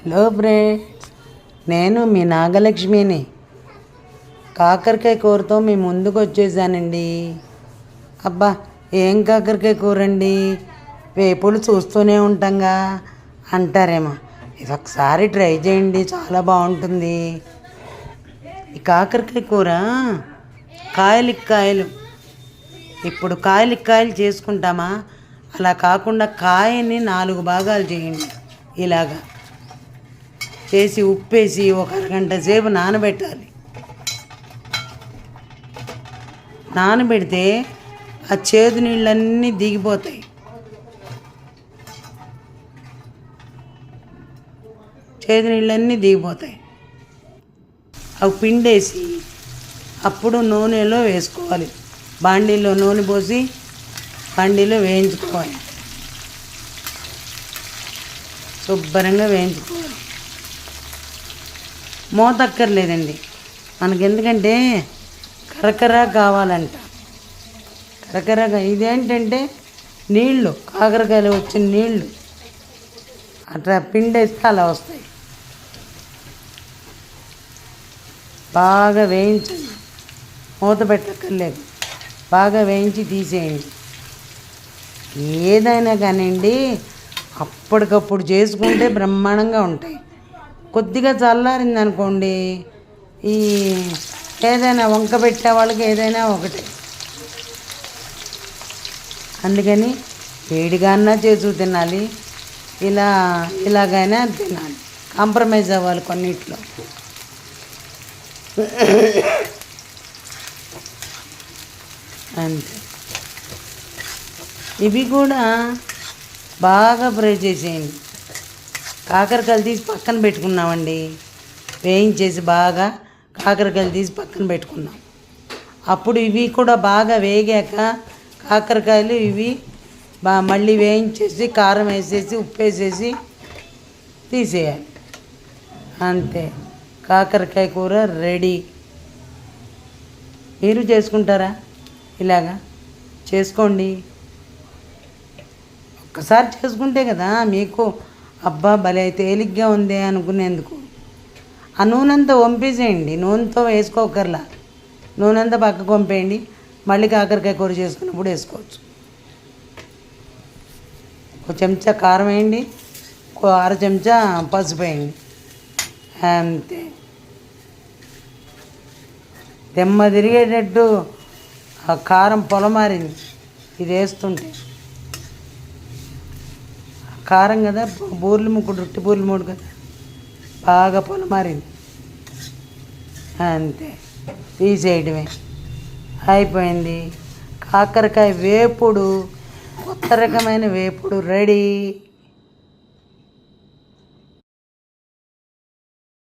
Hello friends, నేను మీ నాగలక్ష్మిని. కాకరకాయ కూరతో మీ ముందుకు వచ్చేసానండి. అబ్బా, ఏం కాకరకాయ కూర అండి, వేపుడు చూస్తూనే ఉంటాంగా అంటారేమో. ఇది ఒకసారి ట్రై చేయండి, చాలా బాగుంటుంది. ఈ కాకరకాయ కూర కాయలు ఇప్పుడు కాయలు చేసుకుంటామా, అలా కాకుండా కాయని 4 భాగాలు చేయండి. ఇలాగా చేసి ఉప్పేసి ఒక అరగంట సేపు నానబెట్టాలి. నానబెడితే ఆ చేదు నీళ్ళన్నీ దిగిపోతాయి. అవి పిండేసి అప్పుడు నూనెలో వేసుకోవాలి. బాండీలో నూనె పోసి బాండీలో వేయించుకోవాలి. శుభ్రంగా వేయించుకోవాలి. మోతక్కర్లేదండి మనకి, ఎందుకంటే కరకర కావాలంట. కరకరగా ఇదేంటంటే నీళ్ళు, కాకరకాయలు వచ్చిన నీళ్ళు అట్లా పిండేస్తే అలా వస్తాయి. బాగా వేయించండి, మూత పెట్టక్కర్లేదు. బాగా వేయించి తీసేయండి. ఏదైనా కానివ్వండి, అప్పటికప్పుడు చేసుకుంటే బ్రహ్మాండంగా ఉంటాయి. కొద్దిగా చల్లారింది అనుకోండి, ఈ ఏదైనా వంక పెట్టే వాళ్ళకి ఏదైనా ఒకటే. అందుకని వేడిగానా చేసు తినాలి, ఇలాగైనా తినాలి. కాంప్రమైజ్ అవ్వాలి కొన్నిట్లో. అంతే. ఇవి కూడా బాగా ఫ్రై చేసేయండి. కాకరకాయలు తీసి పక్కన పెట్టుకున్నామండి. వేయించేసి బాగా కాకరకాయలు తీసి పక్కన పెట్టుకున్నాం. అప్పుడు ఇవి కూడా బాగా వేగాక కాకరకాయలు ఇవి మళ్ళీ వేయించేసి కారం వేసేసి ఉప్పు వేసేసి తీసేయాలి. అంతే, కాకరకాయ కూర రెడీ. మీరు చేసుకుంటారా? ఇలాగా చేసుకోండి. ఒక్కసారి చేసుకుంటే కదా మీకు అబ్బా భలే తేలిగ్గా ఉంది అనుకునేందుకు. ఆ నూనెంతా వంపేసేయండి, నూనెతో వేసుకోకర్లా. నూనెంతా పక్కకు వంపేయండి, మళ్ళీ కాకరకాయ కూర చేసుకున్నప్పుడు వేసుకోవచ్చు. ఒక చెంచా కారం వేయండి, ఒక 1/2 చెంచా పసుపు వేయండి. అంతే. దెమ్మ తిరిగేటట్టు ఆ కారం పొలమారింది ఇది వేస్తుంటే. కారం కదా, బూర్లు ముక్కుడు, రొట్టె బూర్లు మూడు కదా, బాగా పొలమారింది. అంతే, తీసేయడమే. అయిపోయింది. కాకరకాయ వేపుడు, కొత్త రకమైన వేపుడు రెడీ.